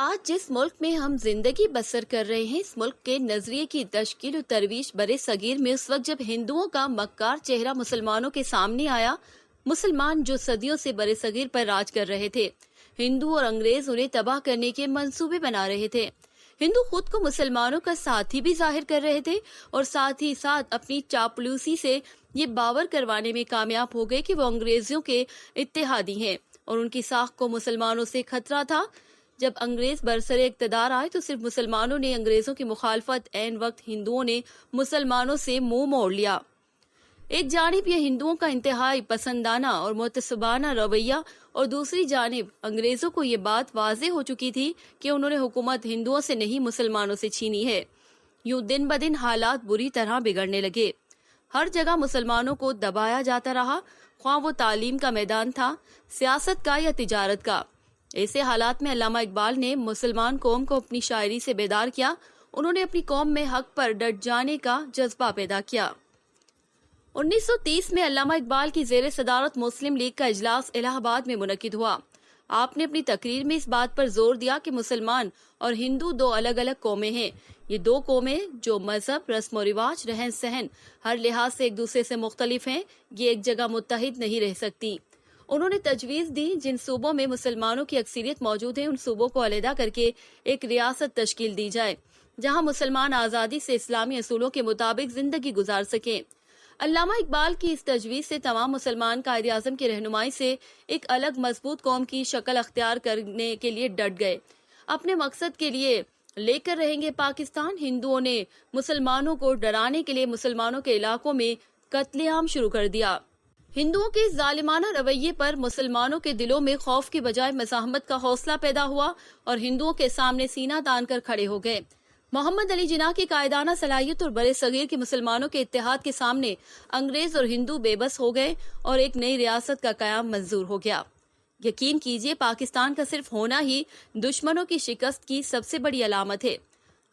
آج جس ملک میں ہم زندگی بسر کر رہے ہیں، اس ملک کے نظریے کی تشکیل و ترویج برے صغیر میں اس وقت جب ہندوؤں کا مکار چہرہ مسلمانوں کے سامنے آیا، مسلمان جو صدیوں سے برے صغیر پر راج کر رہے تھے، ہندو اور انگریز انہیں تباہ کرنے کے منصوبے بنا رہے تھے۔ ہندو خود کو مسلمانوں کا ساتھی بھی ظاہر کر رہے تھے اور ساتھ ہی ساتھ اپنی چاپلوسی سے یہ باور کروانے میں کامیاب ہو گئے کہ وہ انگریزوں کے اتحادی ہیں اور ان کی ساکھ کو مسلمانوں سے خطرہ تھا۔ جب انگریز برسر اقتدار آئے تو صرف مسلمانوں نے انگریزوں کی مخالفت، عین وقت ہندوؤں نے مسلمانوں سے منہ موڑ لیا۔ ایک جانب یہ ہندوؤں کا انتہائی پسندانہ اور متعصبانہ رویہ اور دوسری جانب انگریزوں کو یہ بات واضح ہو چکی تھی کہ انہوں نے حکومت ہندوؤں سے نہیں مسلمانوں سے چھینی ہے۔ یوں دن بدن حالات بری طرح بگڑنے لگے۔ ہر جگہ مسلمانوں کو دبایا جاتا رہا، خواہ وہ تعلیم کا میدان تھا، سیاست کا یا تجارت کا۔ ایسے حالات میں علامہ اقبال نے مسلمان قوم کو اپنی شاعری سے بیدار کیا۔ انہوں نے اپنی قوم میں حق پر ڈٹ جانے کا جذبہ پیدا کیا۔ 1930 میں علامہ اقبال کی زیر صدارت مسلم لیگ کا اجلاس الہ آباد میں منعقد ہوا۔ آپ نے اپنی تقریر میں اس بات پر زور دیا کہ مسلمان اور ہندو دو الگ الگ قومیں ہیں۔ یہ دو قومیں جو مذہب، رسم و رواج، رہن سہن، ہر لحاظ سے ایک دوسرے سے مختلف ہیں، یہ ایک جگہ متحد نہیں رہ سکتی۔ انہوں نے تجویز دی جن صوبوں میں مسلمانوں کی اکثریت موجود ہے ان صوبوں کو علیحدہ کر کے ایک ریاست تشکیل دی جائے جہاں مسلمان آزادی سے اسلامی اصولوں کے مطابق زندگی گزار سکیں۔ علامہ اقبال کی اس تجویز سے تمام مسلمان قائد اعظم کی رہنمائی سے ایک الگ مضبوط قوم کی شکل اختیار کرنے کے لیے ڈٹ گئے۔ اپنے مقصد کے لیے لے کر رہیں گے پاکستان، ہندوؤں نے مسلمانوں کو ڈرانے کے لیے مسلمانوں کے علاقوں میں قتل عام شروع کر دیا۔ ہندوؤں کے ظالمانہ رویے پر مسلمانوں کے دلوں میں خوف کی بجائے مزاحمت کا حوصلہ پیدا ہوا اور ہندوؤں کے سامنے سینہ تان کر کھڑے ہو گئے۔ محمد علی جناح کی قائدانہ صلاحیت اور برے صغیر کے مسلمانوں کے اتحاد کے سامنے انگریز اور ہندو بے بس ہو گئے اور ایک نئی ریاست کا قیام منظور ہو گیا۔ یقین کیجئے پاکستان کا صرف ہونا ہی دشمنوں کی شکست کی سب سے بڑی علامت ہے۔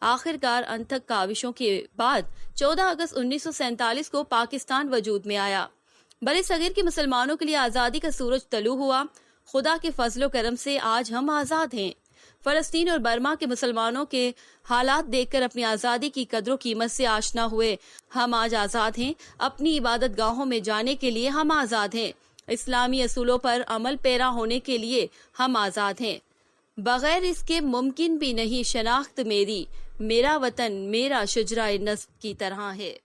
آخرکار انتھک کاوشوں کے بعد 14 اگست 1947 کو پاکستان وجود میں آیا۔ برے صغیر کے مسلمانوں کے لیے آزادی کا سورج طلوع ہوا۔ خدا کے فضل و کرم سے آج ہم آزاد ہیں۔ فلسطین اور برما کے مسلمانوں کے حالات دیکھ کر اپنی آزادی کی قدر و قیمت سے آشنا ہوئے۔ ہم آج آزاد ہیں۔ اپنی عبادت گاہوں میں جانے کے لیے ہم آزاد ہیں۔ اسلامی اصولوں پر عمل پیرا ہونے کے لیے ہم آزاد ہیں۔ بغیر اس کے ممکن بھی نہیں شناخت میری، میرا وطن میرا شجرہ نصب کی طرح ہے۔